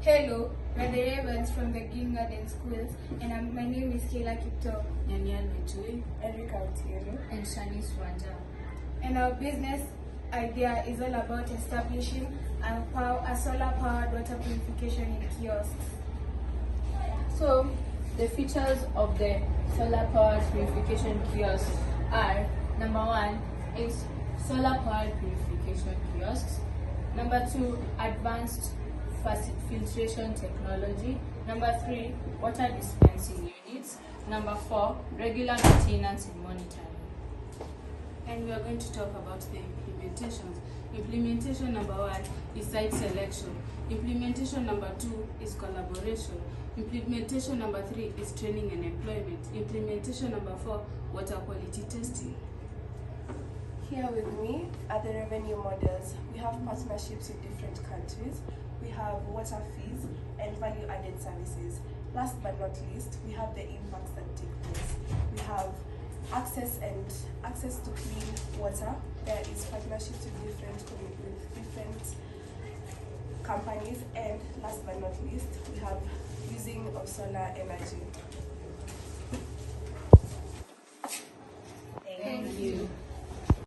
Hello, we're the Ravens from the Green Garden Schools, and my name is Kayla Kipto. Nyanyan Mitui, Erika Otieno, and Shanice Wanja. And our business idea is all about establishing a solar-powered water purification in kiosks. So, the features of the solar-powered purification kiosk are: number 1 is solar-powered purification kiosks. Number 2, advanced filtration technology. Number 3, water dispensing units. Number 4, regular maintenance and monitoring. And we are going to talk about the implementations. Implementation number 1 is site selection. Implementation number 2 is collaboration. Implementation number 3 is training and employment. Implementation number 4, water quality testing. Here with me are the revenue models. We have partnerships with different countries. We have water fees and value-added services. Last but not least, we have the impacts that take place. We have access to clean water. There is partnerships with different companies, and last but not least, we have using of solar energy. Thank you.